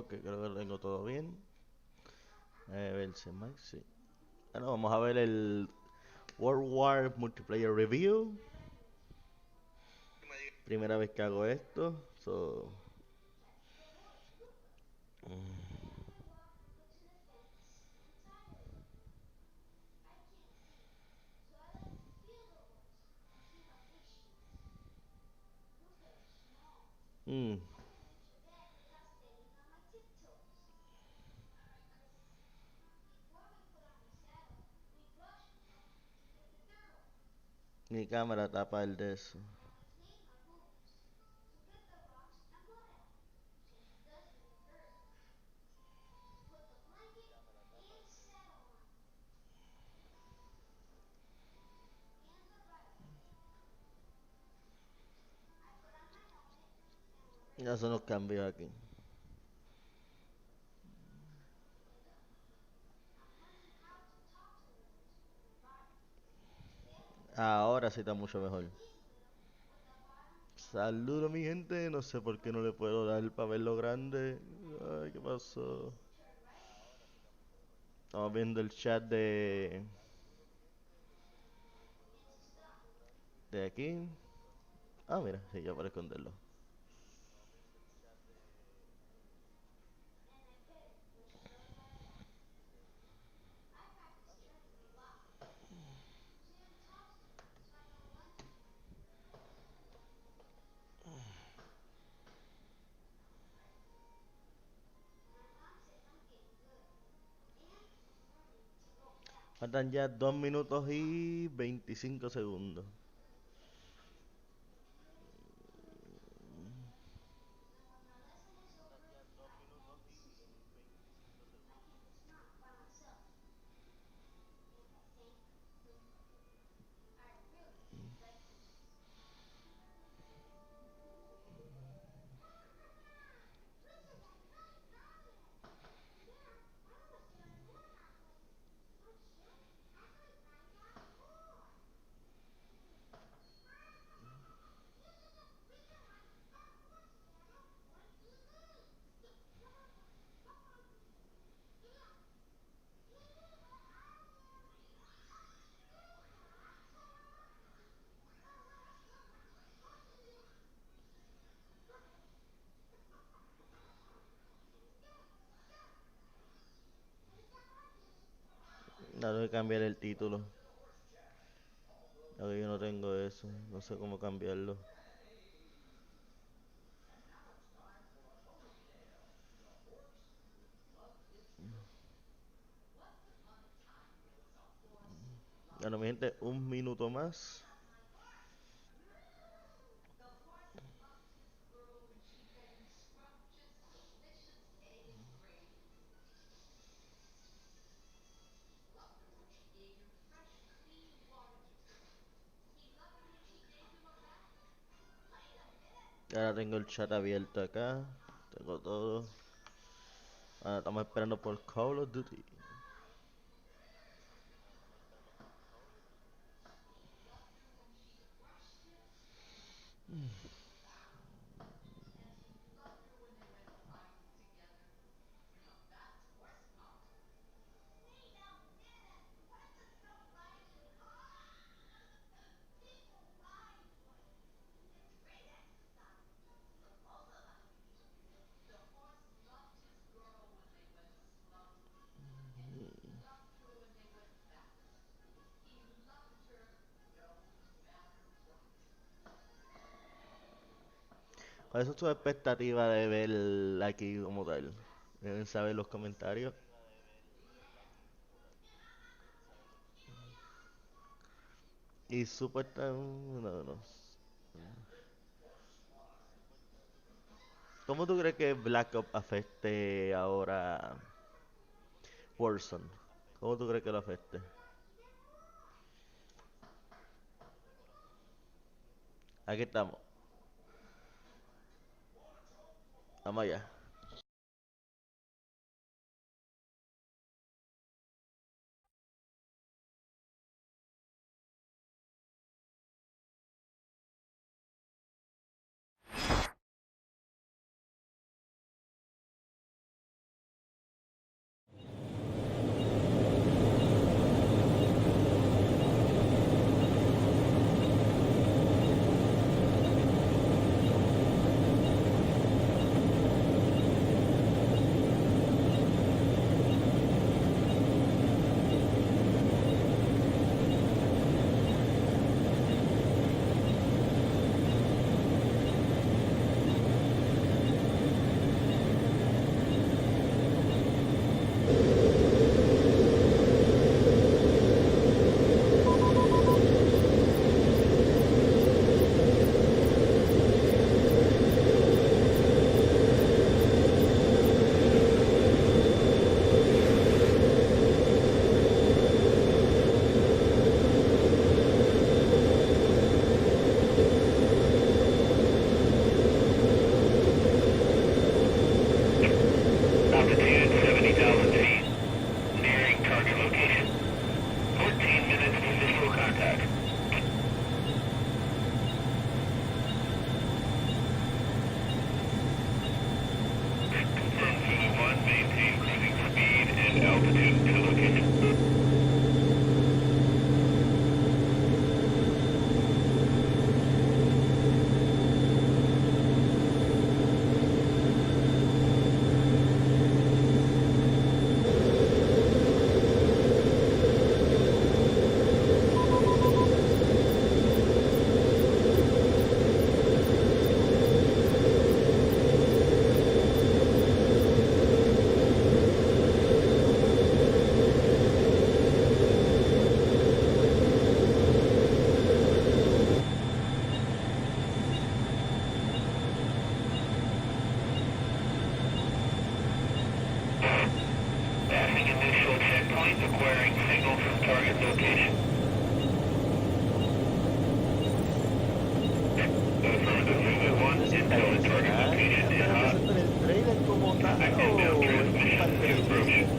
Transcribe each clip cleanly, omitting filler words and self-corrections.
Ok, creo que lo tengo todo bien. A ver si más, sí. Bueno, vamos a ver el World War Multiplayer Review. Primera vez que hago esto. Mm, mi cámara tapa el de eso. Ya son los cambios aquí. Ahora sí está mucho mejor. Saludos mi gente, no sé por qué no le puedo dar para verlo grande. Ay, ¿qué pasó? Estamos viendo el chat de aquí. Ah, mira, sí, ya para esconderlo. Faltan ya 2 minutos y 25 segundos. Tengo que cambiar el título. Ya que yo no tengo eso. No sé cómo cambiarlo. Bueno, mi gente, un minuto más. Ahora tengo el chat abierto acá. Tengo todo. Ahora estamos esperando por Call of Duty. ¿Cuál es tu expectativa de ver aquí como tal? Deben saber en los comentarios. Y supuestamente... No, no. ¿Cómo tú crees que Black Ops afecte ahora Warzone? ¿Cómo tú crees que lo afecte? Aquí estamos. Vamos allá. Adicional, ¿apenas presento en el trailer como tal o es parte del mismo?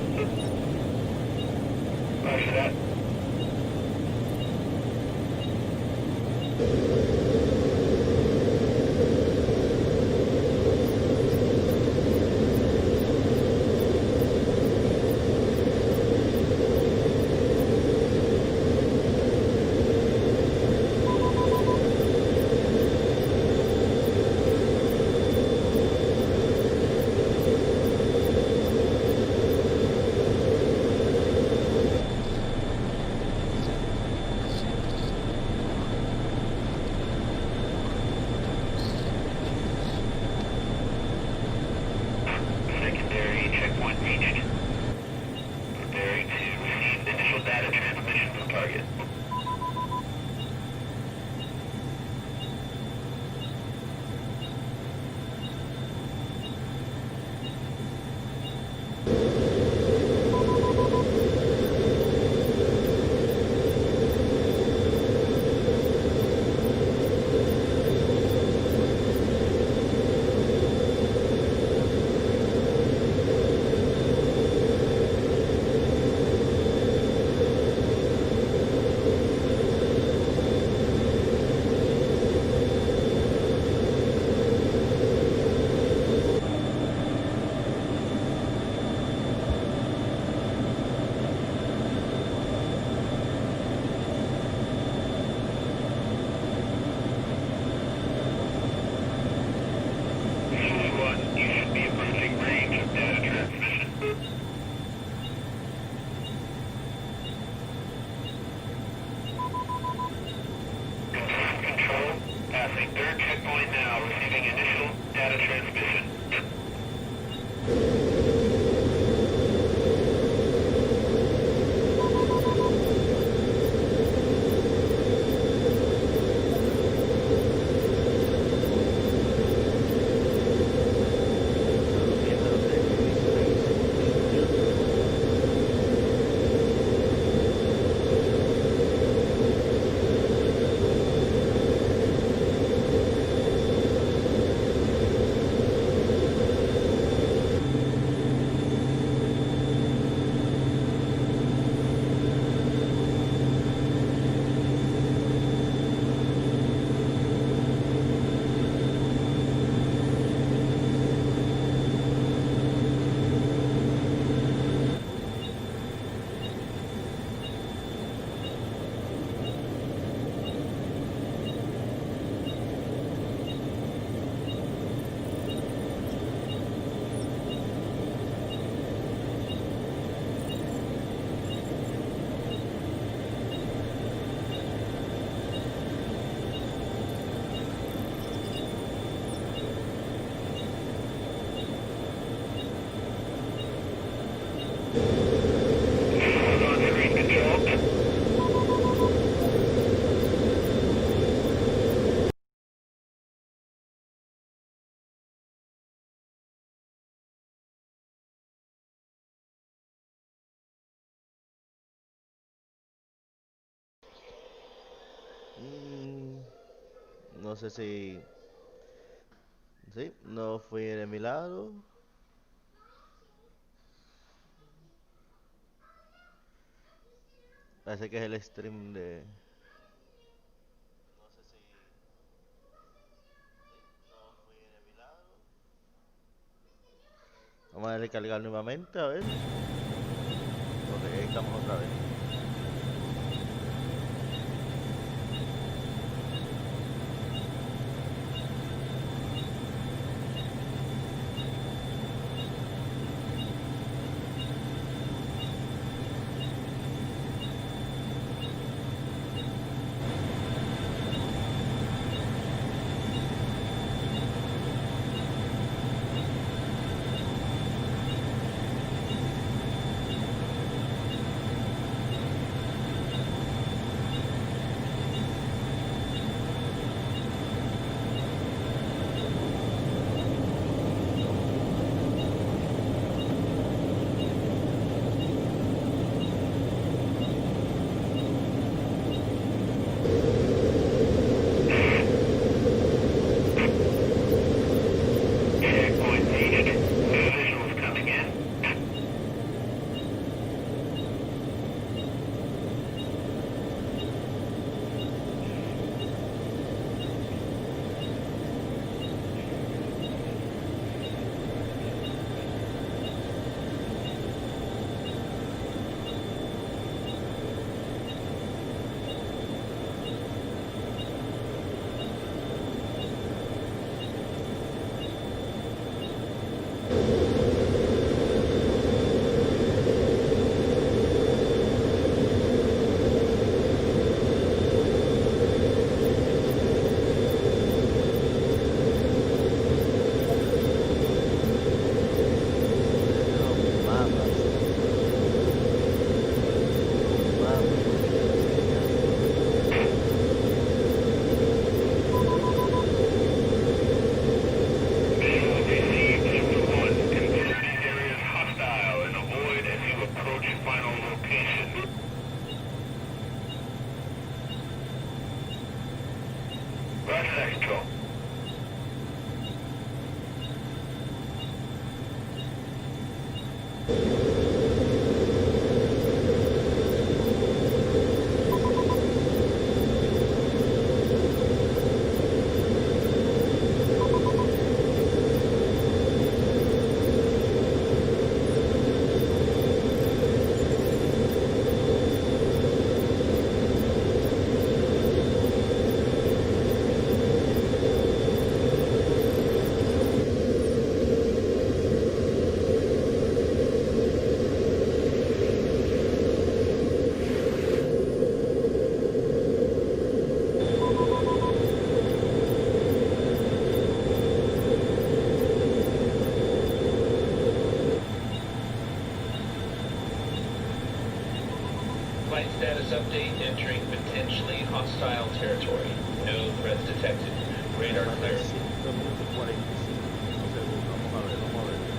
Secondary checkpoint reached. Preparing to receive initial data transmission from target. Passing third checkpoint now, receiving initial data transmission. No sé si... Sí, no fui de mi lado. Parece que es el stream de... No sé si... No fui de mi lado. Vamos a recargar nuevamente, a ver. Ok, ahí estamos otra vez. Roger that, Control. Flight status update, entering potentially hostile territory. No threats detected. Radar clear. 5 minutos 45 segundos. Vamos a ver, vamos a ver.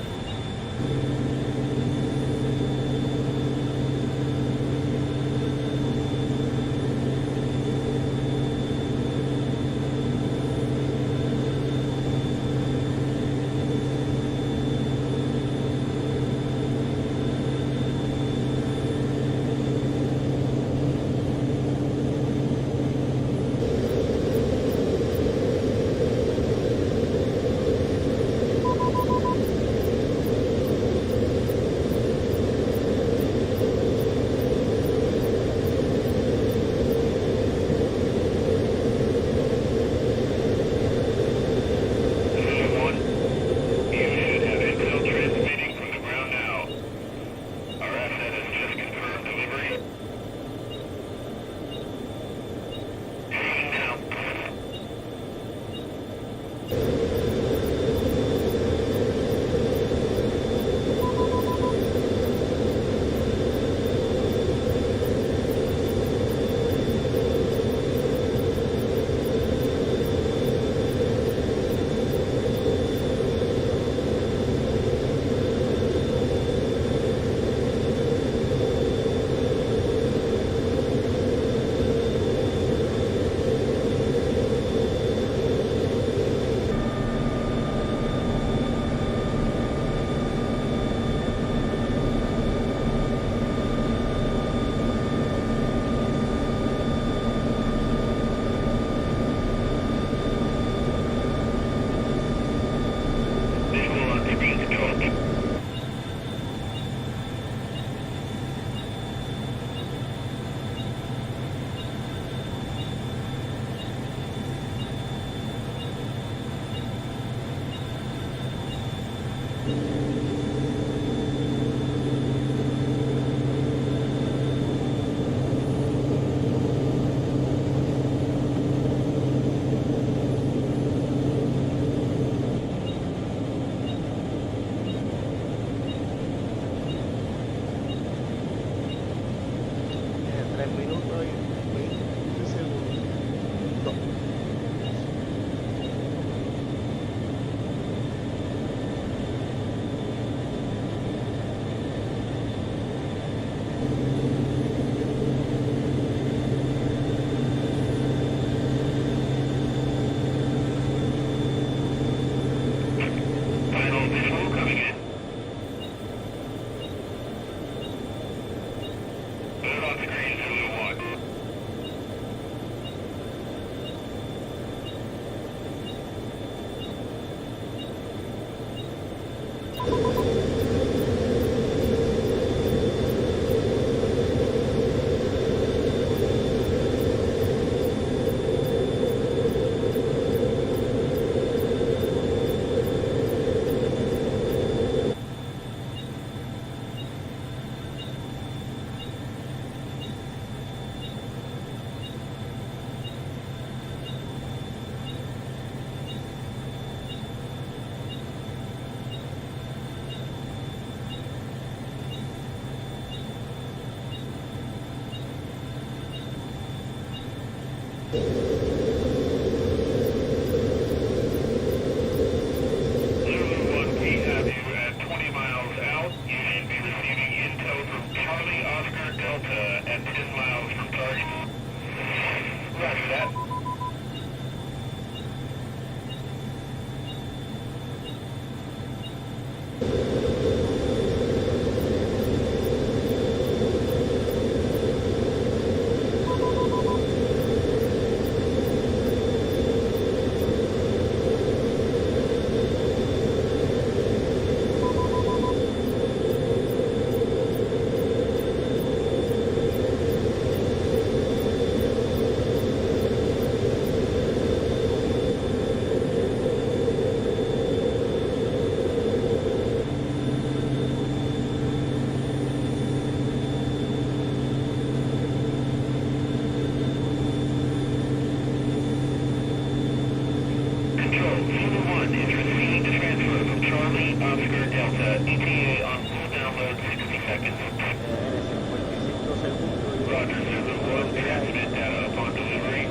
Control, Zulu 1 is receiving the transfer from Charlie Oscar Delta, ETA on full download 60 seconds. 55 segundos. Roger, Zulu 1, transmit data upon delivery.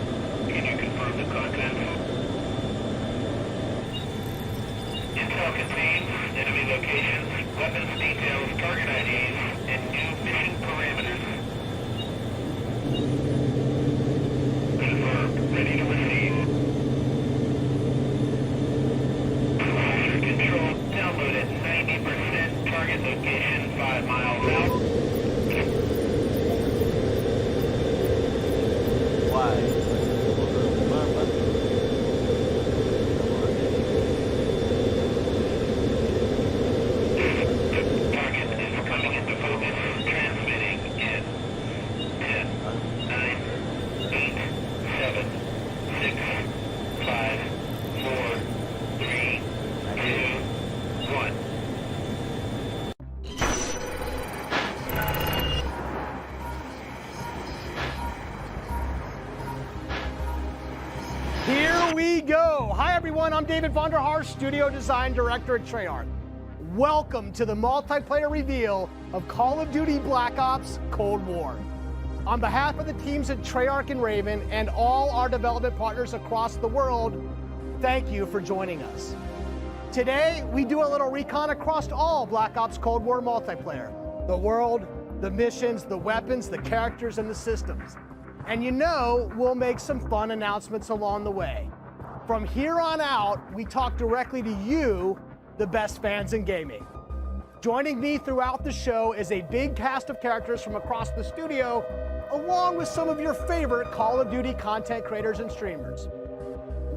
Can you confirm the contents? Intel contains enemy locations, weapons details, target IDs, and new mission parameters. Confirmed. Ready to receive. Hacer control, download at 90%. Target location 5 miles out. Why? Target is coming into focus. Transmitting in 10, 9, 8, 7, 6, 5, 4, 3, 2, 1. Here we go. Hi, everyone. I'm David Vonderhaar, Studio Design Director at Treyarch. Welcome to the multiplayer reveal of Call of Duty Black Ops Cold War. On behalf of the teams at Treyarch and Raven and all our development partners across the world, thank you for joining us. Today, we do a little recon across all Black Ops Cold War multiplayer. The world, the missions, the weapons, the characters, and the systems. And you know, we'll make some fun announcements along the way. From here on out, we talk directly to you, the best fans in gaming. Joining me throughout the show is a big cast of characters from across the studio, along with some of your favorite Call of Duty content creators and streamers.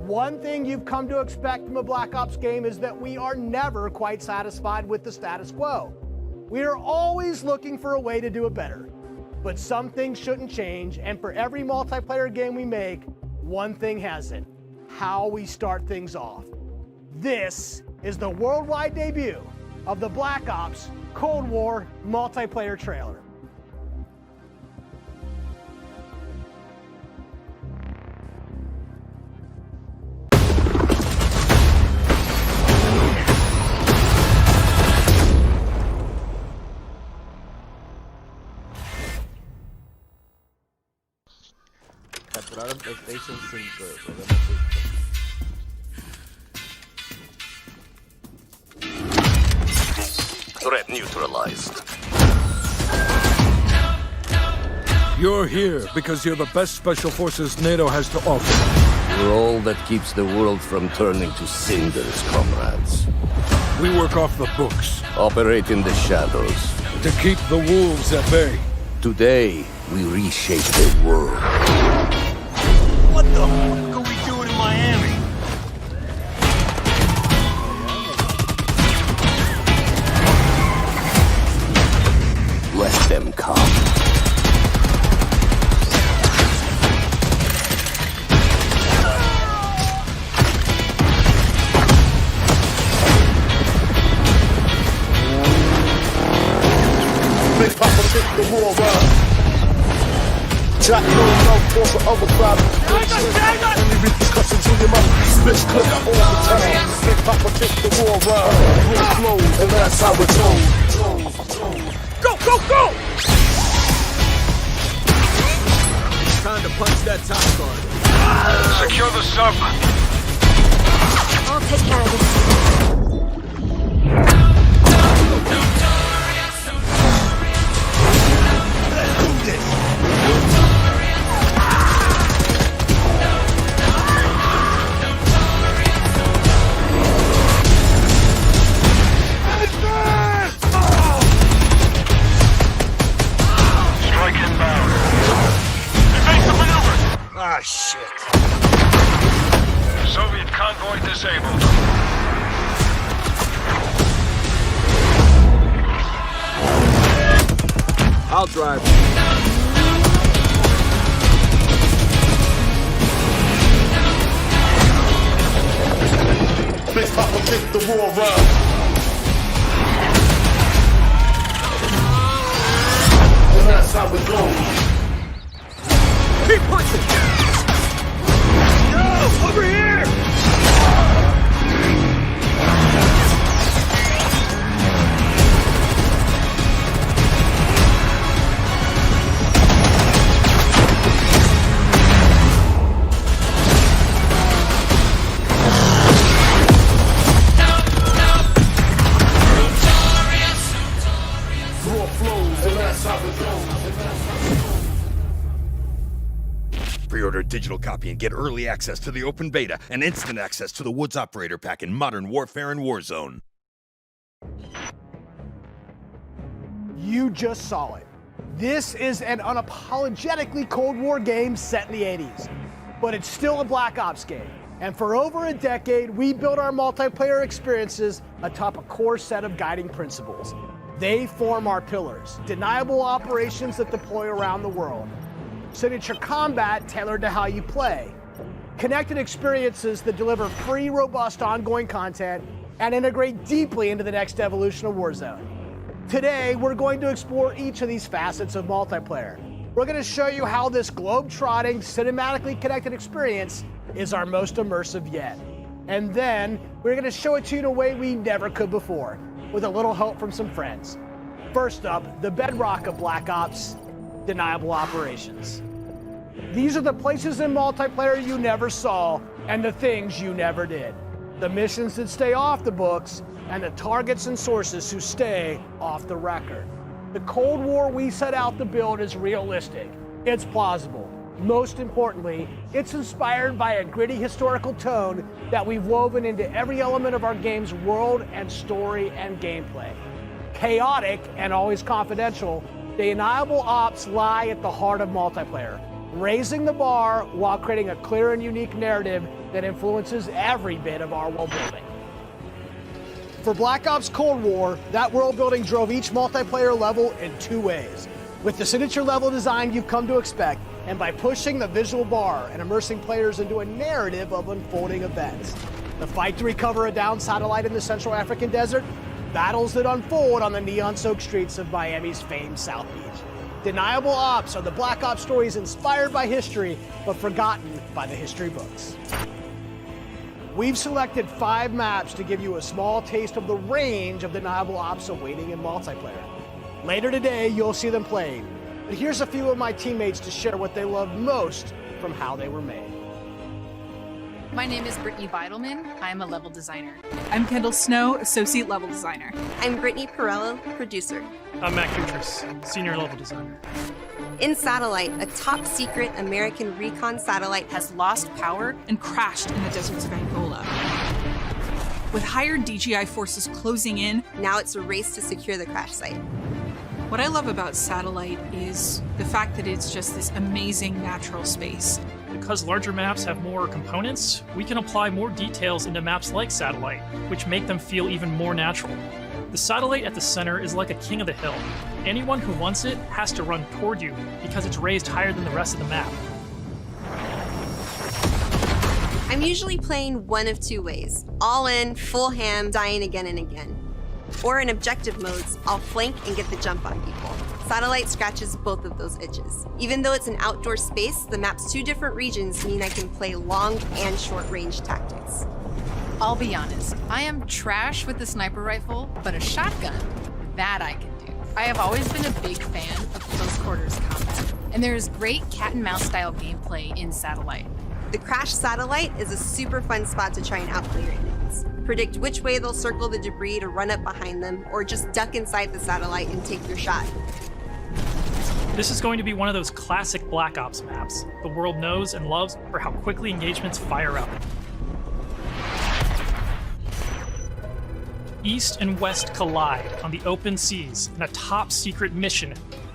One thing you've come to expect from a Black Ops game is that we are never quite satisfied with the status quo. We are always looking for a way to do it better. But some things shouldn't change, and for every multiplayer game we make, one thing hasn't: how we start things off. This is the worldwide debut of the Black Ops Cold War multiplayer trailer. Capturaron PlayStation 5, el problema es esto. Threat neutralized. You're here because you're the best special forces NATO has to offer. We're all that keeps the world from turning to cinders, comrades. We work off the books Operate in the shadows. to keep the wolves at bay. Today, we reshape the world. What the fuck are we doing in Miami? Let them come. Big Papa took the war around. Jack knows no force of overdrive. Only repercussions in your mouth. Spit clip all the time. Big Papa took the war around. Rule flows, and that's how it goes. Go, go, go! It's time to punch that top guard. Secure the sub. I'll take care of this. Strike inbound. Evade the maneuver. Ah, shit. Soviet convoy disabled. I'll drive. Big Papa took the war around. And that's how it goes. Keep pushing! Yo, over here! digital copy and get early access to the open beta and instant access to the Woods Operator Pack in Modern Warfare and Warzone. You just saw it. This is an unapologetically Cold War game set in the 80s, but it's still a Black Ops game. And for over a decade, we built our multiplayer experiences atop a core set of guiding principles. They form our pillars: deniable operations that deploy around the world, signature combat tailored to how you play, connected experiences that deliver free, robust, ongoing content, and integrate deeply into the next evolution of Warzone. Today, we're going to explore each of these facets of multiplayer. We're going to show you how this globe-trotting, cinematically connected experience is our most immersive yet. And then, we're going to show it to you in a way we never could before, with a little help from some friends. First up, the bedrock of Black Ops, deniable operations. These are the places in multiplayer you never saw and the things you never did. The missions that stay off the books and the targets and sources who stay off the record. The Cold War we set out to build is realistic. It's plausible. Most importantly, it's inspired by a gritty historical tone that we've woven into every element of our game's world and story and gameplay. Chaotic and always confidential, deniable ops lie at the heart of multiplayer, raising the bar while creating a clear and unique narrative that influences every bit of our world building. For Black Ops Cold War, that world building drove each multiplayer level in two ways: with the signature level design you've come to expect, and by pushing the visual bar and immersing players into a narrative of unfolding events. The fight to recover a downed satellite in the Central African desert, battles that unfold on the neon-soaked streets of Miami's famed South Beach. Deniable ops are the Black Ops stories inspired by history, but forgotten by the history books. We've selected 5 maps to give you a small taste of the range of deniable ops awaiting in multiplayer. Later today, you'll see them played, but here's a few of my teammates to share what they love most from how they were made. My name is Brittany Beidelman. I'm a level designer. I'm Kendall Snow, associate level designer. I'm Brittany Perello, producer. I'm Matt Kutris, senior level designer. In Satellite, a top-secret American recon satellite has lost power and crashed in the deserts of Angola. With hired DGI forces closing in, now it's a race to secure the crash site. What I love about Satellite is the fact that it's just this amazing natural space. Because larger maps have more components, we can apply more details into maps like Satellite, which make them feel even more natural. The satellite at the center is like a king of the hill. Anyone who wants it has to run toward you because it's raised higher than the rest of the map. I'm usually playing one of 2 ways: all in, full ham, dying again and again. Or in objective modes, I'll flank and get the jump on people. Satellite scratches both of those itches. Even though it's an outdoor space, the map's 2 different regions mean I can play long and short range tactics. I'll be honest, I am trash with the sniper rifle, but a shotgun, that I can do. I have always been a big fan of close quarters combat, and there is great cat and mouse style gameplay in Satellite. The Crash Satellite is a super fun spot to try and outplay your enemies. Predict which way they'll circle the debris to run up behind them, or just duck inside the satellite and take your shot. This is going to be one of those classic Black Ops maps the world knows and loves for how quickly engagements fire up. East and West collide on the open seas in a top-secret mission.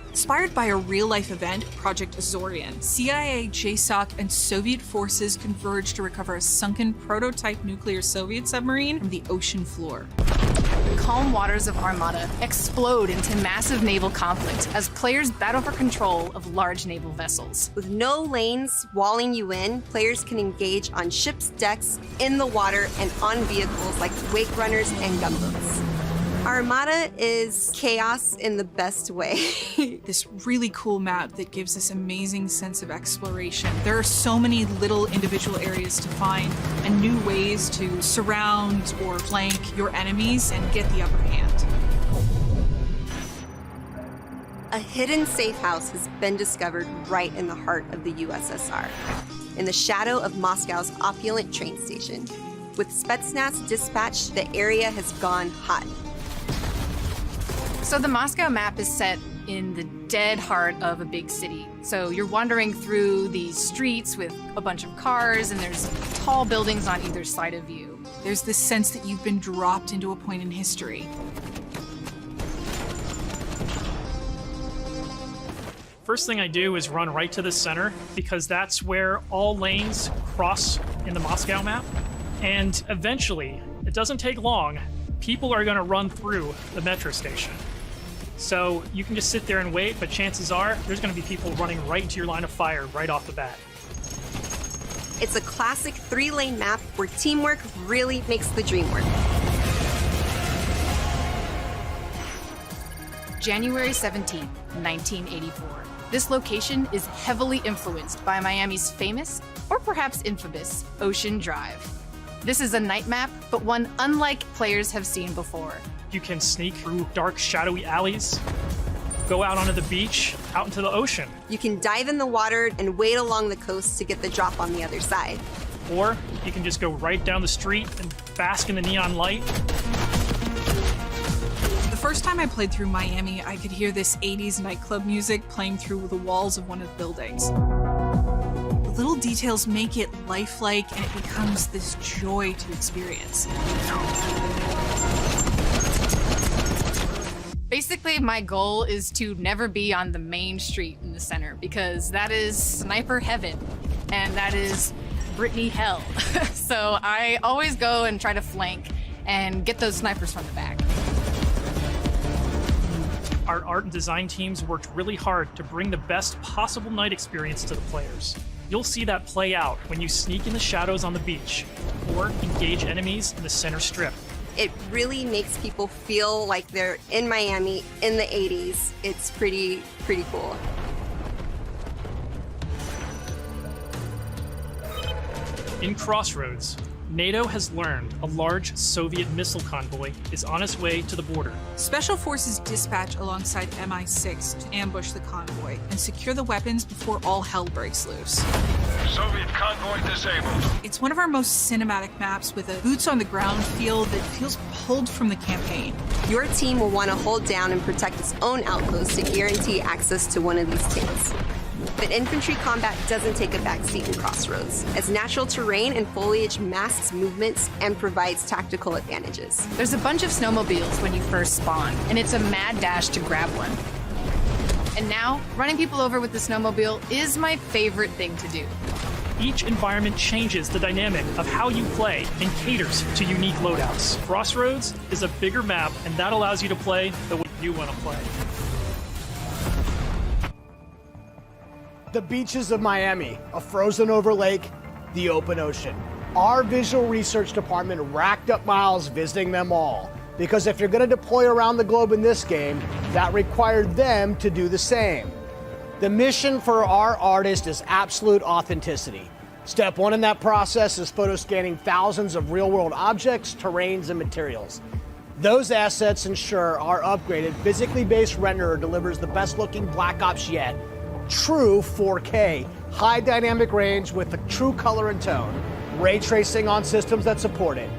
Inspired by a real-life event, Project Azorian, CIA, JSOC, and Soviet forces converged to recover a sunken prototype nuclear Soviet submarine from the ocean floor. The calm waters of Armada explode into massive naval conflict as players battle for control of large naval vessels. With no lanes walling you in, players can engage on ships' decks, in the water, and on vehicles like wake runners and gunboats. Armada is chaos in the best way. This really cool map that gives this amazing sense of exploration. There are so many little individual areas to find and new ways to surround or flank your enemies and get the upper hand. A hidden safe house has been discovered right in the heart of the USSR, in the shadow of Moscow's opulent train station. With Spetsnaz dispatched, the area has gone hot. So the Moscow map is set in the dead heart of a big city. So you're wandering through these streets with a bunch of cars, and there's tall buildings on either side of you. There's this sense that you've been dropped into a point in history. First thing I do is run right to the center, because that's where all lanes cross in the Moscow map. And eventually, it doesn't take long, people are going to run through the metro station. So you can just sit there and wait, but chances are there's going to be people running right into your line of fire right off the bat. It's a classic 3-lane map where teamwork really makes the dream work. January 17th, 1984. This location is heavily influenced by Miami's famous, or perhaps infamous, Ocean Drive. This is a night map, but one unlike players have seen before. You can sneak through dark, shadowy alleys, go out onto the beach, out into the ocean. You can dive in the water and wade along the coast to get the drop on the other side. Or you can just go right down the street and bask in the neon light. The first time I played through Miami, I could hear this 80s nightclub music playing through the walls of one of the buildings. The little details make it lifelike, and it becomes this joy to experience. Basically, my goal is to never be on the main street in the center, because that is sniper heaven, and that is Brittany hell. So I always go and try to flank and get those snipers from the back. Our art and design teams worked really hard to bring the best possible night experience to the players. You'll see that play out when you sneak in the shadows on the beach, or engage enemies in the center strip. It really makes people feel like they're in Miami in the 80s. It's pretty cool. In Crossroads, NATO has learned a large Soviet missile convoy is on its way to the border. Special forces dispatch alongside MI6 to ambush the convoy and secure the weapons before all hell breaks loose. Soviet convoy disabled. It's one of our most cinematic maps with a boots-on-the-ground feel that feels pulled from the campaign. Your team will want to hold down and protect its own outpost to guarantee access to one of these tanks. But infantry combat doesn't take a backseat in Crossroads, as natural terrain and foliage masks movements and provides tactical advantages. There's a bunch of snowmobiles when you first spawn, and it's a mad dash to grab one. And now, running people over with the snowmobile is my favorite thing to do. Each environment changes the dynamic of how you play and caters to unique loadouts. Crossroads is a bigger map, and that allows you to play the way you want to play. The beaches of Miami, a frozen over lake, the open ocean. Our visual research department racked up miles visiting them all, because if you're going to deploy around the globe in this game, that required them to do the same. The mission for our artist is absolute authenticity. Step one in that process is photo scanning thousands of real-world objects, terrains, and materials. Those assets ensure our upgraded, physically based renderer delivers the best-looking Black Ops yet. True 4K, high dynamic range with a true color and tone, ray tracing on systems that support it,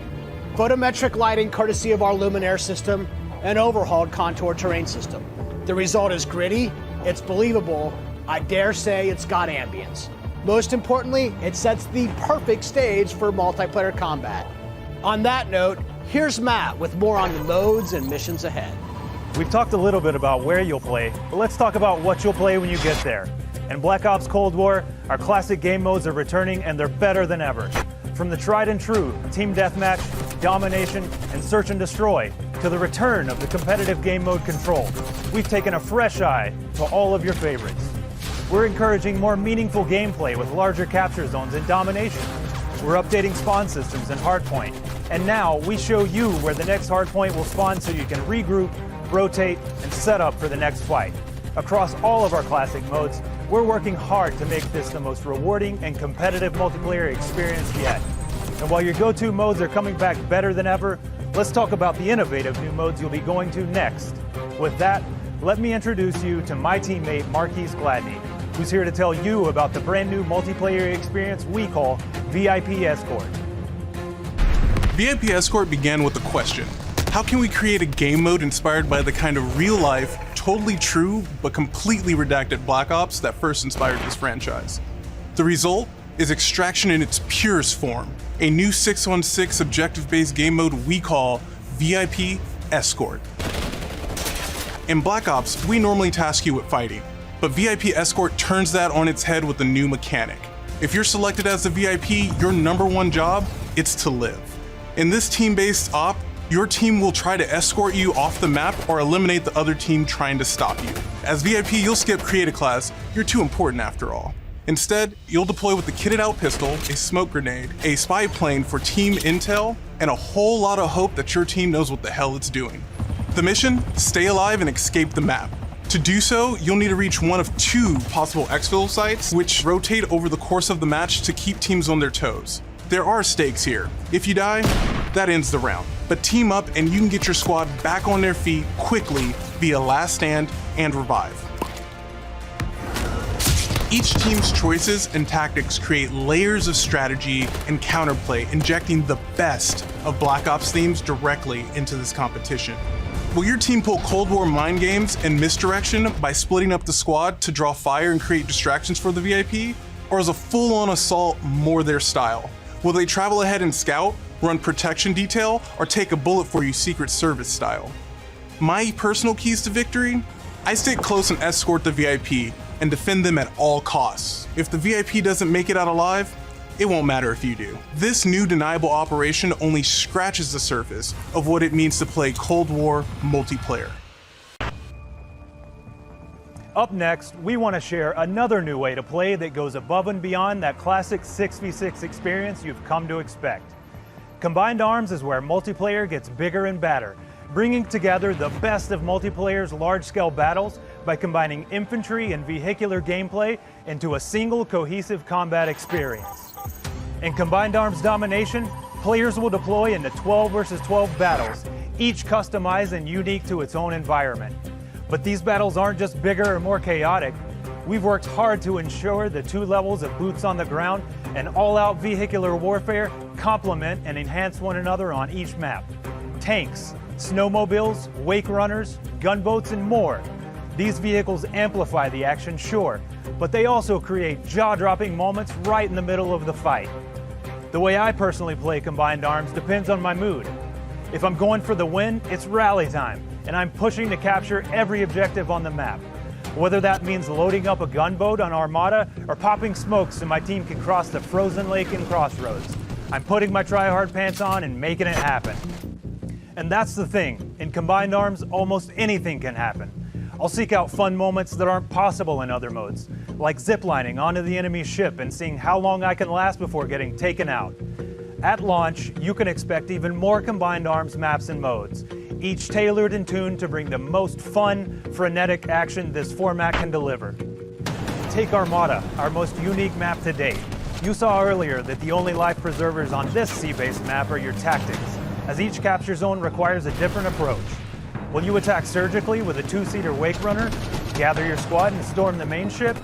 photometric lighting courtesy of our Luminaire system, and overhauled contour terrain system. The result is gritty, it's believable, I dare say it's got ambience. Most importantly, it sets the perfect stage for multiplayer combat. On that note, here's Matt with more on the modes and missions ahead. We've talked a little bit about where you'll play, but let's talk about what you'll play when you get there. In Black Ops Cold War, our classic game modes are returning, and they're better than ever. From the tried and true Team Deathmatch, Domination, and Search and Destroy, to the return of the competitive game mode Control, we've taken a fresh eye to all of your favorites. We're encouraging more meaningful gameplay with larger capture zones in Domination. We're updating spawn systems in Hardpoint, and now we show you where the next hardpoint will spawn so you can regroup, rotate, and set up for the next fight. Across all of our classic modes, we're working hard to make this the most rewarding and competitive multiplayer experience yet. And while your go-to modes are coming back better than ever, let's talk about the innovative new modes you'll be going to next. With that, let me introduce you to my teammate Marquise Gladney, who's here to tell you about the brand new multiplayer experience we call VIP Escort. VIP Escort began with a question. How can we create a game mode inspired by the kind of real-life, totally true but completely redacted Black Ops that first inspired this franchise. The result is Extraction in its purest form, a new 6-on-6 objective-based game mode we call VIP Escort. In Black Ops, we normally task you with fighting, but VIP Escort turns that on its head with a new mechanic. If you're selected as the VIP, your number one job is to live. In this team-based op, your team will try to escort you off the map or eliminate the other team trying to stop you. As VIP, you'll skip Create a Class, you're too important after all. Instead, you'll deploy with a kitted out pistol, a smoke grenade, a spy plane for team intel, and a whole lot of hope that your team knows what the hell it's doing. The mission? Stay alive and escape the map. To do so, you'll need to reach one of 2 possible exfil sites, which rotate over the course of the match to keep teams on their toes. There are stakes here. If you die, that ends the round. But team up and you can get your squad back on their feet quickly via last stand and revive. Each team's choices and tactics create layers of strategy and counterplay, injecting the best of Black Ops themes directly into this competition. Will your team pull Cold War mind games and misdirection by splitting up the squad to draw fire and create distractions for the VIP? Or is a full-on assault more their style? Will they travel ahead and scout, run protection detail, or take a bullet for you Secret Service style? My personal keys to victory? I stick close and escort the VIP and defend them at all costs. If the VIP doesn't make it out alive, it won't matter if you do. This new deniable operation only scratches the surface of what it means to play Cold War multiplayer. Up next, we want to share another new way to play that goes above and beyond that classic 6v6 experience you've come to expect. Combined Arms is where multiplayer gets bigger and badder, bringing together the best of multiplayer's large-scale battles by combining infantry and vehicular gameplay into a single cohesive combat experience. In Combined Arms Domination, players will deploy into 12 versus 12 battles, each customized and unique to its own environment. But these battles aren't just bigger or more chaotic. We've worked hard to ensure the 2 levels of boots on the ground and all-out vehicular warfare complement and enhance one another on each map. Tanks, snowmobiles, wake runners, gunboats, and more. These vehicles amplify the action, sure, but they also create jaw-dropping moments right in the middle of the fight. The way I personally play Combined Arms depends on my mood. If I'm going for the win, it's rally time, and I'm pushing to capture every objective on the map. Whether that means loading up a gunboat on Armada or popping smokes so my team can cross the frozen lake in Crossroads, I'm putting my try-hard pants on and making it happen. And that's the thing, in Combined Arms, almost anything can happen. I'll seek out fun moments that aren't possible in other modes, like ziplining onto the enemy's ship and seeing how long I can last before getting taken out. At launch, you can expect even more Combined Arms maps and modes, each tailored and tuned to bring the most fun, frenetic action this format can deliver. Take Armada, our most unique map to date. You saw earlier that the only life preservers on this sea-based map are your tactics, as each capture zone requires a different approach. Will you attack surgically with a 2-seater wake runner, gather your squad and storm the main ship?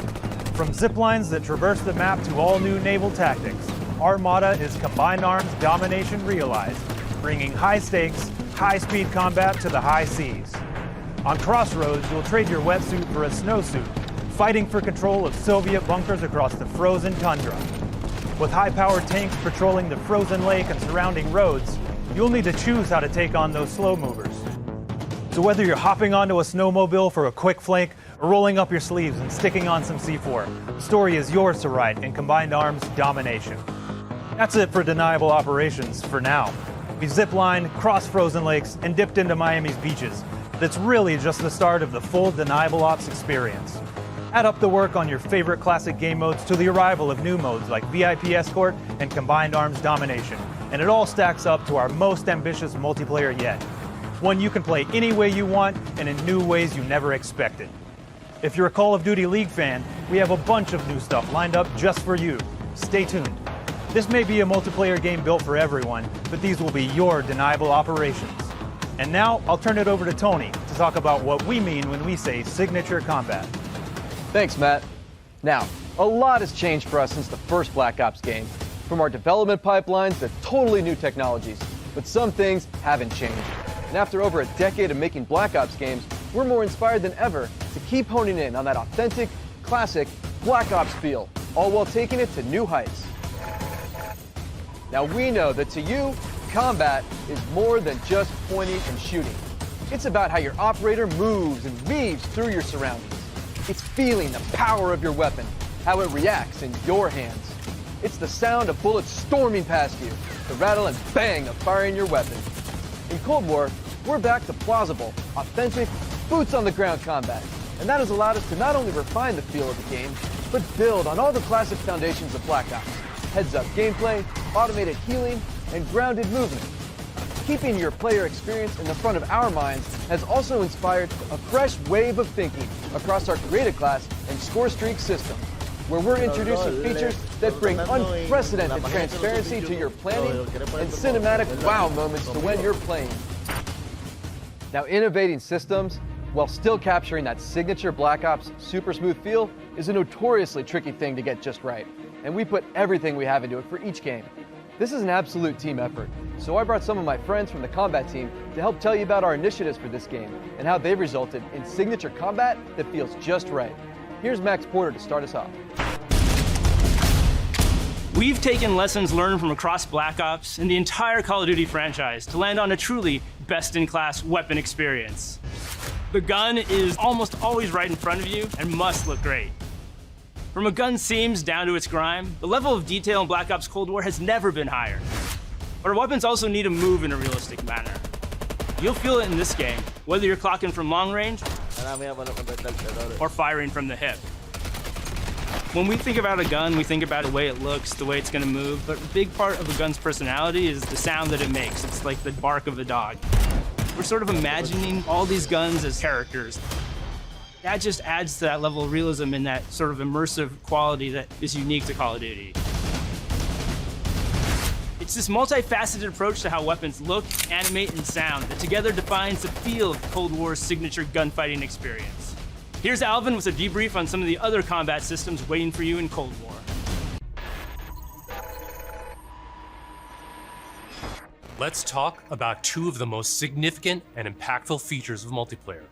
From ziplines that traverse the map to all new naval tactics, Armada is Combined Arms Domination realized, bringing high stakes, high-speed combat to the high seas. On Crossroads, you'll trade your wetsuit for a snowsuit, fighting for control of Soviet bunkers across the frozen tundra. With high-powered tanks patrolling the frozen lake and surrounding roads, you'll need to choose how to take on those slow movers. So whether you're hopping onto a snowmobile for a quick flank or rolling up your sleeves and sticking on some C4, the story is yours to write in Combined Arms Domination. That's it for Deniable Operations for now. We've ziplined, crossed frozen lakes, and dipped into Miami's beaches. That's really just the start of the full Deniable Ops experience. Add up the work on your favorite classic game modes to the arrival of new modes like VIP Escort and Combined Arms Domination, and it all stacks up to our most ambitious multiplayer yet. One you can play any way you want and in new ways you never expected. If you're a Call of Duty League fan, we have a bunch of new stuff lined up just for you. Stay tuned. This may be a multiplayer game built for everyone, but these will be your Deniable Operations. And now, I'll turn it over to Tony to talk about what we mean when we say signature combat. Thanks, Matt. Now, a lot has changed for us since the first Black Ops game. From our development pipelines to totally new technologies. But some things haven't changed. And after over a decade of making Black Ops games, we're more inspired than ever to keep honing in on that authentic, classic Black Ops feel, all while taking it to new heights. Now we know that to you, combat is more than just pointing and shooting. It's about how your operator moves and weaves through your surroundings. It's feeling the power of your weapon, how it reacts in your hands. It's the sound of bullets storming past you, the rattle and bang of firing your weapon. In Cold War, we're back to plausible, authentic, boots-on-the-ground combat, and that has allowed us to not only refine the feel of the game, but build on all the classic foundations of Black Ops. Heads-up gameplay, automated healing, and grounded movement. Keeping your player experience in the front of our minds has also inspired a fresh wave of thinking across our created class and score streak system, where we're introducing features that bring unprecedented transparency to your planning and cinematic wow moments to when you're playing. Now, innovating systems while still capturing that signature Black Ops super smooth feel is a notoriously tricky thing to get just right, and we put everything we have into it for each game. This is an absolute team effort, so I brought some of my friends from the combat team to help tell you about our initiatives for this game and how they've resulted in signature combat that feels just right. Here's Max Porter to start us off. We've taken lessons learned from across Black Ops and the entire Call of Duty franchise to land on a truly best-in-class weapon experience. The gun is almost always right in front of you and must look great. From a gun's seams down to its grime, the level of detail in Black Ops Cold War has never been higher. But our weapons also need to move in a realistic manner. You'll feel it in this game, whether you're clocking from long range or firing from the hip. When we think about a gun, we think about the way it looks, the way it's going to move, but a big part of a gun's personality is the sound that it makes. It's like the bark of a dog. We're sort of imagining all these guns as characters. That just adds to that level of realism and that sort of immersive quality that is unique to Call of Duty. It's this multifaceted approach to how weapons look, animate, and sound that together defines the feel of Cold War's signature gunfighting experience. Here's Alvin with a debrief on some of the other combat systems waiting for you in Cold War. Let's talk about two of the most significant and impactful features of multiplayer: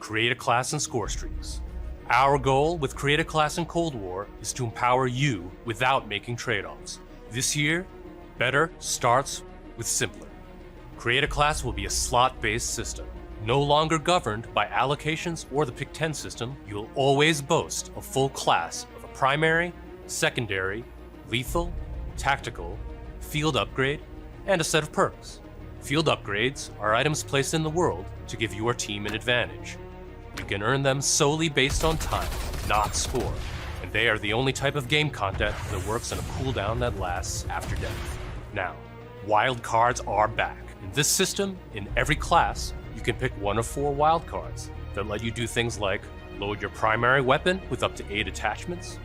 create a class and score streaks. Our goal with Create a Class in Cold War is to empower you without making trade-offs. This year, better starts with simpler. Create a Class will be a slot-based system. No longer governed by allocations or the Pick 10 system, you'll always boast a full class of a primary, secondary, lethal, tactical, field upgrade, and a set of perks. Field upgrades are items placed in the world to give your team an advantage. You can earn them solely based on time, not score, and they are the only type of game content that works on a cooldown that lasts after death. Now, wild cards are back. In this system, in every class, you can pick one of 4 wild cards that let you do things like load your primary weapon with up to 8 attachments,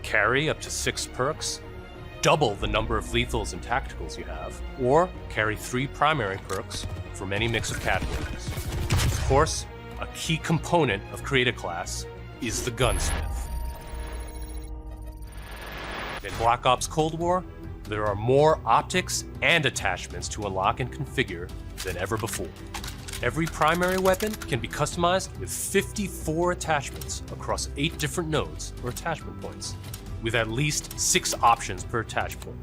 carry up to 6 perks, double the number of lethals and tacticals you have, or carry 3 primary perks from any mix of categories. Of course, a key component of Create a Class is the gunsmith. In Black Ops Cold War, there are more optics and attachments to unlock and configure than ever before. Every primary weapon can be customized with 54 attachments across 8 different nodes or attachment points, with at least 6 options per attach point.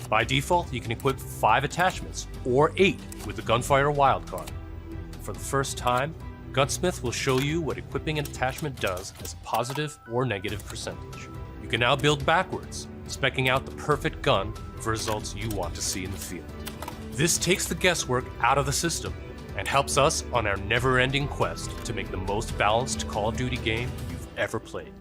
By default, you can equip 5 attachments, or 8 with the Gunfighter wildcard. For the first time, Gunsmith will show you what equipping an attachment does as a positive or negative percentage. You can now build backwards, speccing out the perfect gun for results you want to see in the field. This takes the guesswork out of the system and helps us on our never-ending quest to make the most balanced Call of Duty game you've ever played.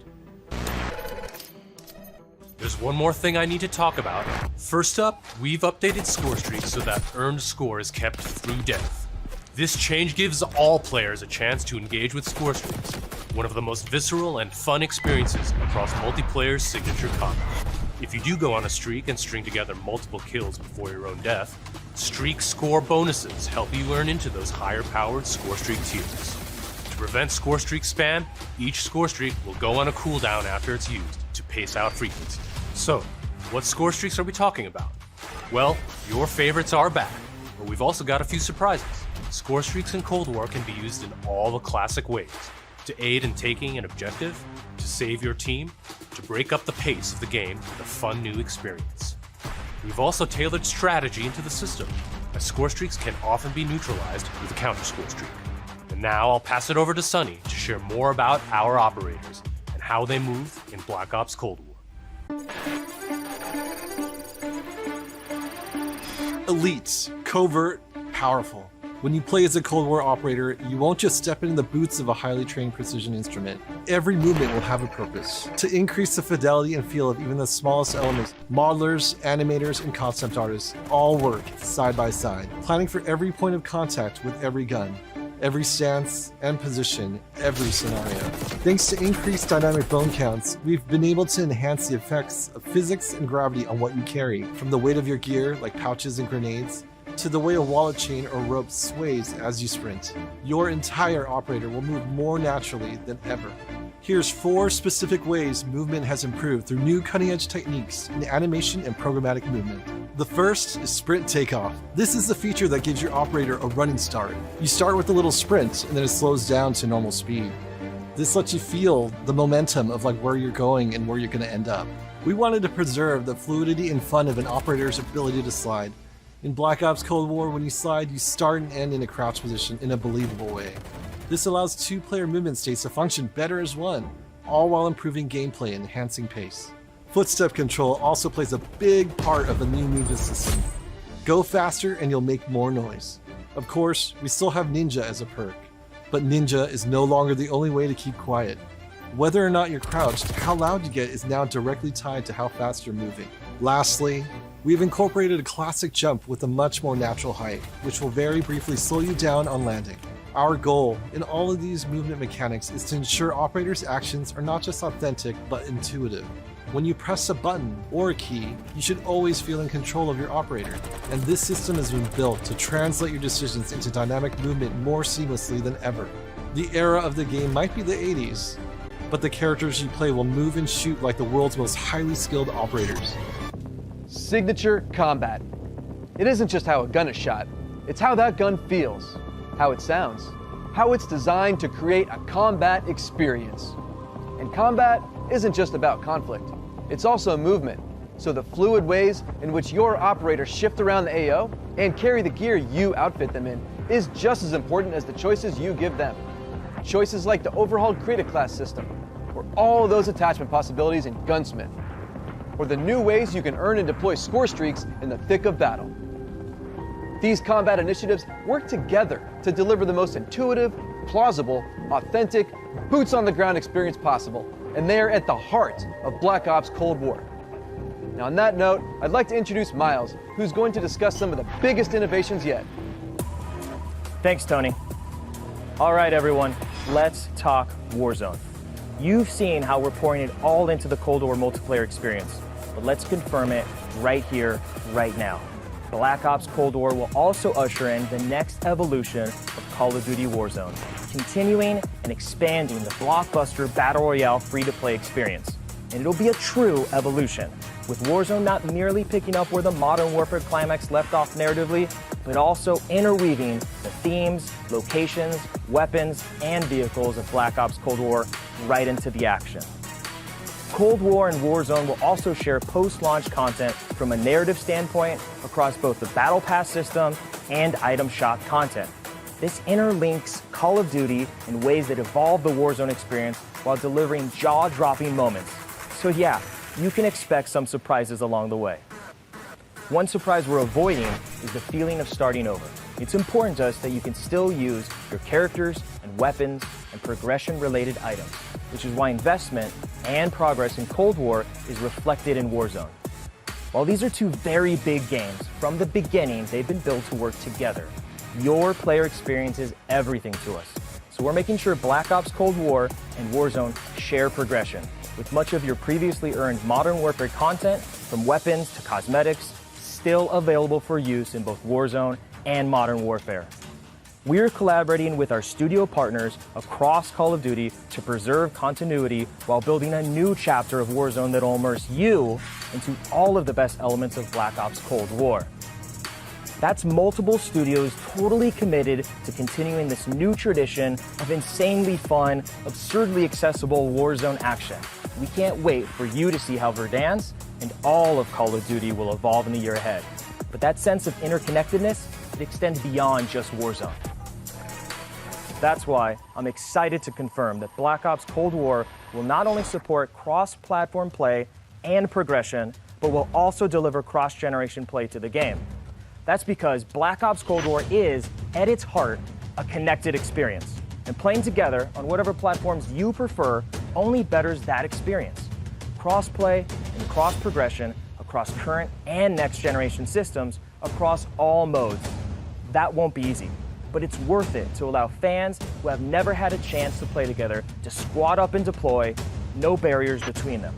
There's one more thing I need to talk about. First up, we've updated score streaks so that earned score is kept through death. This change gives all players a chance to engage with score streaks, one of the most visceral and fun experiences across multiplayer's signature combat. If you do go on a streak and string together multiple kills before your own death, streak score bonuses help you earn into those higher-powered score streak tiers. To prevent score streak spam, each score streak will go on a cooldown after it's used to pace out frequency. So, what score streaks are we talking about? Well, your favorites are back, but we've also got a few surprises. Score streaks in Cold War can be used in all the classic ways: to aid in taking an objective, to save your team, to break up the pace of the game with a fun new experience. We've also tailored strategy into the system, as score streaks can often be neutralized with a counter score streak. And now I'll pass it over to Sunny to share more about our operators and how they move in Black Ops Cold War. Elite, covert, powerful. When you play as a Cold War operator, you won't just step into the boots of a highly trained precision instrument. Every movement will have a purpose. To increase the fidelity and feel of even the smallest elements, modelers, animators, and concept artists all work side by side, planning for every point of contact with every gun, every stance and position, every scenario. Thanks to increased dynamic bone counts, we've been able to enhance the effects of physics and gravity on what you carry, from the weight of your gear, like pouches and grenades, to the way a wallet chain or rope sways as you sprint. Your entire operator will move more naturally than ever. Here's 4 specific ways movement has improved through new cutting-edge techniques in animation and programmatic movement. The first is sprint takeoff. This is the feature that gives your operator a running start. You start with a little sprint and then it slows down to normal speed. This lets you feel the momentum of like where you're going and where you're going to end up. We wanted to preserve the fluidity and fun of an operator's ability to slide. In Black Ops Cold War, when you slide, you start and end in a crouch position in a believable way. This allows 2-player movement states to function better as one, all while improving gameplay and enhancing pace. Footstep control also plays a big part of the new movement system. Go faster and you'll make more noise. Of course, we still have Ninja as a perk, but Ninja is no longer the only way to keep quiet. Whether or not you're crouched, how loud you get is now directly tied to how fast you're moving. Lastly, we've incorporated a classic jump with a much more natural height, which will very briefly slow you down on landing. Our goal in all of these movement mechanics is to ensure operators' actions are not just authentic, but intuitive. When you press a button or a key, you should always feel in control of your operator, and this system has been built to translate your decisions into dynamic movement more seamlessly than ever. The era of the game might be the 80s, but the characters you play will move and shoot like the world's most highly skilled operators. Signature combat. It isn't just how a gun is shot, it's how that gun feels, how it sounds, how it's designed to create a combat experience. And combat isn't just about conflict, it's also movement. So the fluid ways in which your operators shift around the AO and carry the gear you outfit them in is just as important as the choices you give them. Choices like the overhauled Create a Class system, or all those attachment possibilities in Gunsmith, or the new ways you can earn and deploy score streaks in the thick of battle. These combat initiatives work together to deliver the most intuitive, plausible, authentic, boots-on-the-ground experience possible, and they are at the heart of Black Ops Cold War. Now on that note, I'd like to introduce Miles, who's going to discuss some of the biggest innovations yet. Thanks, Tony. All right, everyone, let's talk Warzone. You've seen how we're pouring it all into the Cold War multiplayer experience, but let's confirm it right here, right now. Black Ops Cold War will also usher in the next evolution of Call of Duty Warzone, continuing and expanding the blockbuster Battle Royale free-to-play experience. And it'll be a true evolution, with Warzone not merely picking up where the Modern Warfare climax left off narratively, but also interweaving the themes, locations, weapons, and vehicles of Black Ops Cold War right into the action. Cold War and Warzone will also share post-launch content from a narrative standpoint across both the Battle Pass system and item shop content. This interlinks Call of Duty in ways that evolve the Warzone experience while delivering jaw-dropping moments. So yeah, you can expect some surprises along the way. One surprise we're avoiding is the feeling of starting over. It's important to us that you can still use your characters and weapons and progression-related items, which is why investment and progress in Cold War is reflected in Warzone. While these are two very big games, from the beginning they've been built to work together. Your player experience is everything to us. So we're making sure Black Ops Cold War and Warzone share progression, with much of your previously earned Modern Warfare content, from weapons to cosmetics, still available for use in both Warzone and Modern Warfare. We're collaborating with our studio partners across Call of Duty to preserve continuity while building a new chapter of Warzone that'll immerse you into all of the best elements of Black Ops Cold War. That's multiple studios totally committed to continuing this new tradition of insanely fun, absurdly accessible Warzone action. We can't wait for you to see how Verdansk and all of Call of Duty will evolve in the year ahead. But that sense of interconnectedness, it extends beyond just Warzone. That's why I'm excited to confirm that Black Ops Cold War will not only support cross-platform play and progression, but will also deliver cross-generation play to the game. That's because Black Ops Cold War is, at its heart, a connected experience. And playing together on whatever platforms you prefer only betters that experience. Cross-play and cross-progression across current and next-generation systems across all modes. That won't be easy, but it's worth it to allow fans who have never had a chance to play together to squad up and deploy, no barriers between them.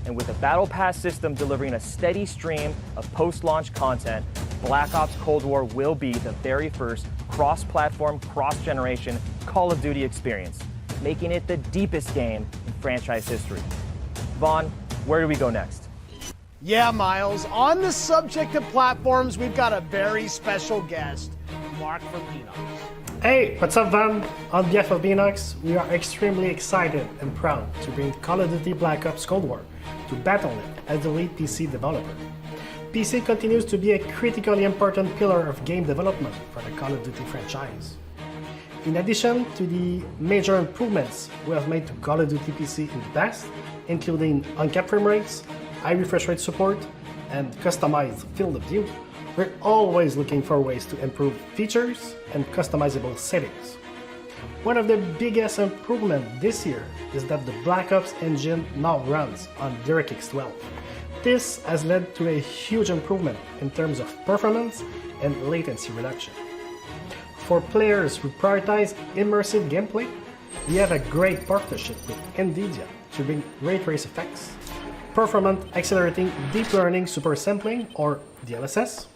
And with a Battle Pass system delivering a steady stream of post-launch content, Black Ops Cold War will be the very first cross-platform, cross-generation Call of Duty experience, making it the deepest game in franchise history. Vaughn, where do we go next? Yeah, Miles, on the subject of platforms, we've got a very special guest, Mark from Beanox. Hey, what's up, Van? On behalf of Beanox, we are extremely excited and proud to bring Call of Duty Black Ops Cold War to Battle.net as the lead PC developer. PC continues to be a critically important pillar of game development for the Call of Duty franchise. In addition to the major improvements we have made to Call of Duty PC in the past, including uncapped frame rates, high refresh rate support, and customized field of view, we're always looking for ways to improve features and customizable settings. One of the biggest improvements this year is that the Black Ops engine now runs on DirectX 12. This has led to a huge improvement in terms of performance and latency reduction. For players who prioritize immersive gameplay, we have a great partnership with NVIDIA to bring ray trace effects, performance accelerating deep learning super sampling or DLSS,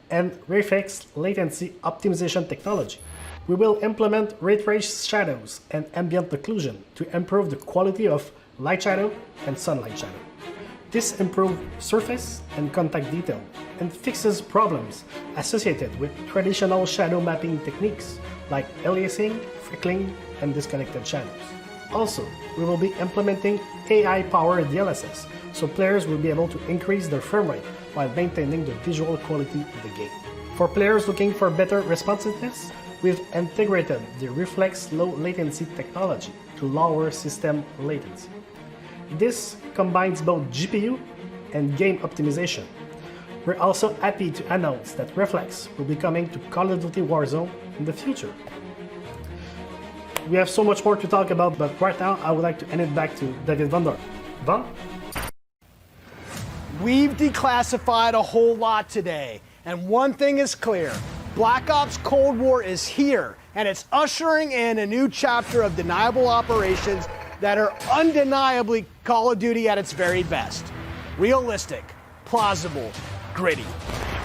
and RayFX latency optimization technology. We will implement ray trace shadows and ambient occlusion to improve the quality of light shadow and sunlight shadow. This improves surface and contact detail and fixes problems associated with traditional shadow mapping techniques like aliasing, freckling, and disconnected shadows. Also, we will be implementing AI-powered DLSS, so players will be able to increase their frame rate while maintaining the visual quality of the game. For players looking for better responsiveness, we've integrated the Reflex low latency technology to lower system latency. This combines both GPU and game optimization. We're also happy to announce that Reflex will be coming to Call of Duty Warzone in the future. We have so much more to talk about, but right now I would like to hand it back to David Vondor. Von? We've declassified a whole lot today, and one thing is clear. Black Ops Cold War is here, and it's ushering in a new chapter of deniable operations that are undeniably Call of Duty at its very best. Realistic, plausible, gritty.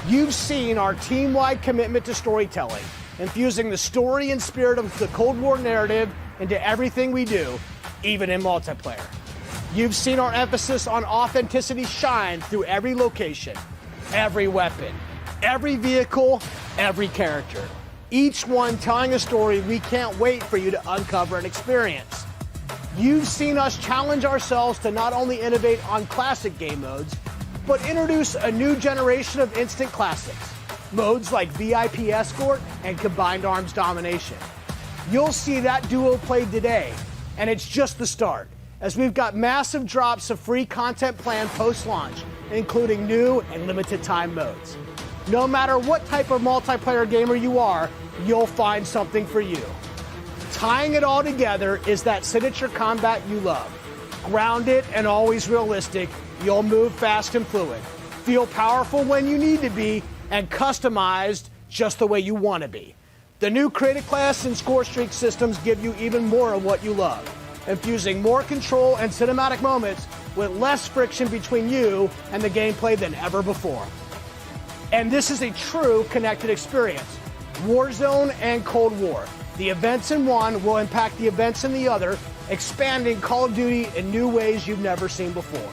You've seen our team-wide commitment to storytelling, infusing the story and spirit of the Cold War narrative into everything we do, even in multiplayer. You've seen our emphasis on authenticity shine through every location, every weapon, every vehicle, every character. Each one telling a story we can't wait for you to uncover and experience. You've seen us challenge ourselves to not only innovate on classic game modes, but introduce a new generation of instant classics. Modes like VIP Escort and Combined Arms Domination. You'll see that duo played today, and it's just the start, as we've got massive drops of free content planned post-launch, including new and limited time modes. No matter what type of multiplayer gamer you are, you'll find something for you. Tying it all together is that signature combat you love. Grounded and always realistic, you'll move fast and fluid, feel powerful when you need to be, and customized just the way you want to be. The new Creative Class and Score Streak systems give you even more of what you love, infusing more control and cinematic moments with less friction between you and the gameplay than ever before. And this is a true connected experience. Warzone and Cold War. The events in one will impact the events in the other, expanding Call of Duty in new ways you've never seen before.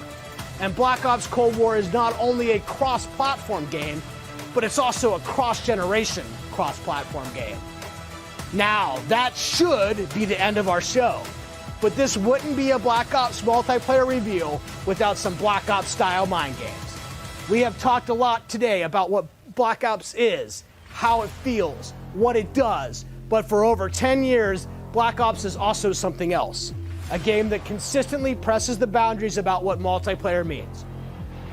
And Black Ops Cold War is not only a cross-platform game, but it's also a cross-generation, cross-platform game. Now, that should be the end of our show, but this wouldn't be a Black Ops multiplayer review without some Black Ops style mind games. We have talked a lot today about what Black Ops is, how it feels, what it does, but for over 10 years, Black Ops is also something else. A game that consistently presses the boundaries about what multiplayer means.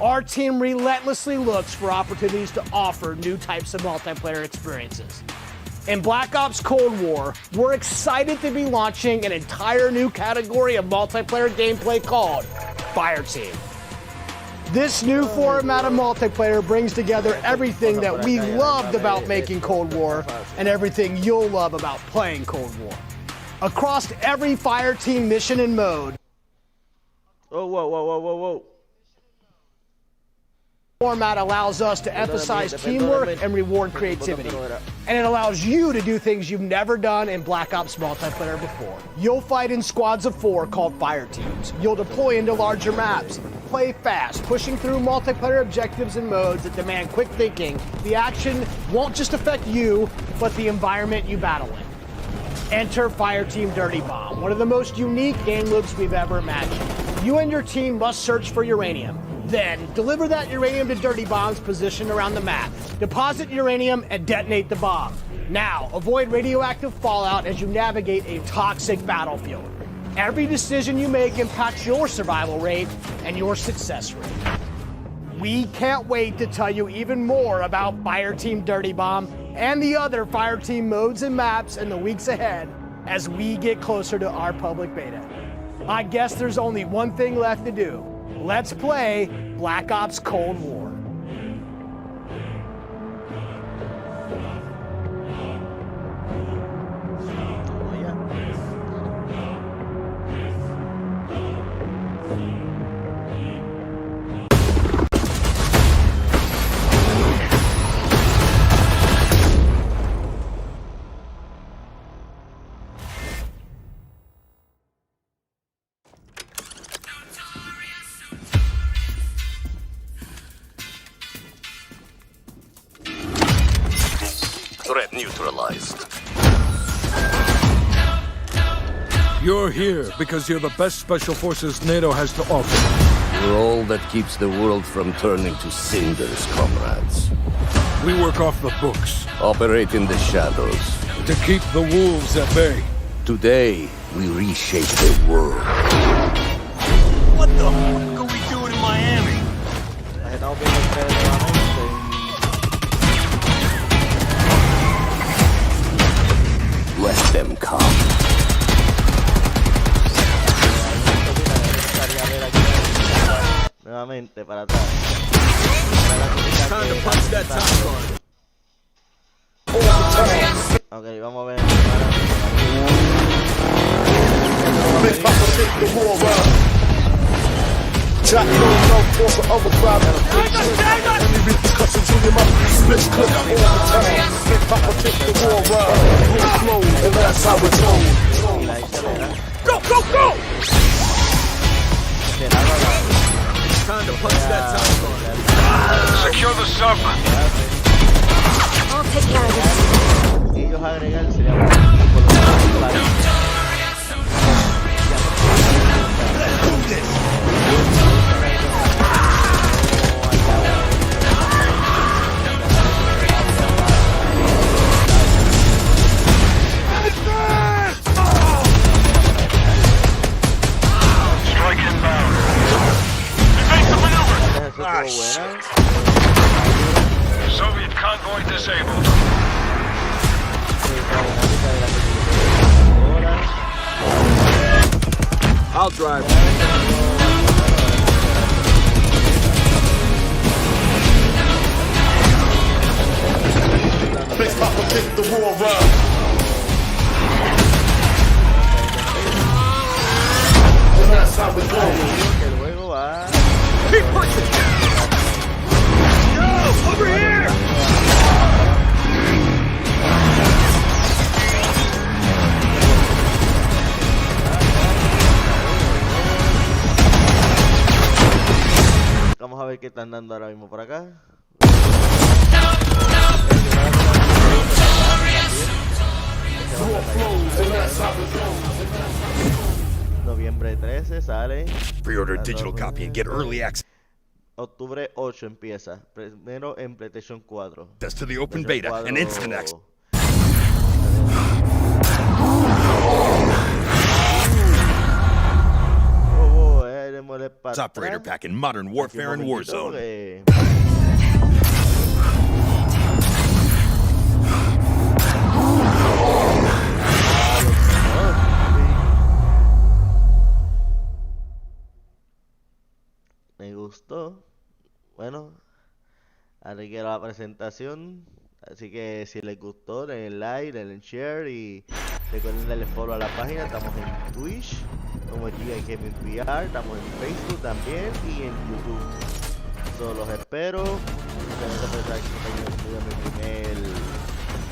Our team relentlessly looks for opportunities to offer new types of multiplayer experiences. In Black Ops Cold War, we're excited to be launching an entire new category of multiplayer gameplay called Fireteam. This new format of multiplayer brings together everything that we loved about making Cold War and everything you'll love about playing Cold War. Across every Fireteam mission and mode, format allows us to emphasize teamwork and reward creativity. And it allows you to do things you've never done in Black Ops multiplayer before. You'll fight in squads of 4 called fire teams. You'll deploy into larger maps, play fast, pushing through multiplayer objectives and modes that demand quick thinking. The action won't just affect you, but the environment you battle in. Enter Fireteam Dirty Bomb, one of the most unique game loops we've ever imagined. You and your team must search for uranium. Then, deliver that uranium to Dirty Bomb's position around the map. Deposit uranium and detonate the bomb. Now, avoid radioactive fallout as you navigate a toxic battlefield. Every decision you make impacts your survival rate and your success rate. We can't wait to tell you even more about Fireteam Dirty Bomb and the other Fireteam modes and maps in the weeks ahead as we get closer to our public beta. I guess there's only one thing left to do. Let's play Black Ops Cold War. Threat neutralized. You're here because you're the best special forces NATO has to offer. You're all that keeps the world from turning to cinders, comrades. We work off the books. Operate in the shadows. To keep the wolves at bay. Today, we reshape the world. What the fuck are we doing in Miami? Let them come. Nuevamente para atrás. Time to punch that time card. Ok, vamos a ver. Big Papa take the war round. Jack no force of overdrive. Any repercussions in your mouth. Split clip all the time. Big Papa take the war round. Real slow, and that's how it's going. Go, go, go! Time to punch that time card. Secure the sub. I'll take care of this. Ellos agregan sería bueno. Strike inbound. Evasive maneuver. Soviet convoy disabled. I'll drive. Big Papa take the war round. And that's how it goes. Keep pushing. Yo, over here. Vamos a ver qué están dando ahora mismo por acá. sale. Pre-order a digital copy and get early access Octubre 8 empieza. Primero en PlayStation 4. to the open beta and instant access. Operator pack in Modern Warfare and Warzone. Me gustó. Bueno, ahí quedó la presentación. Así que si les gustó, denle like, denle share y recuerden darle follow a la página. Estamos en Twitch como GigaGamingVR, estamos en Facebook también y en YouTube. Los espero. Mi primer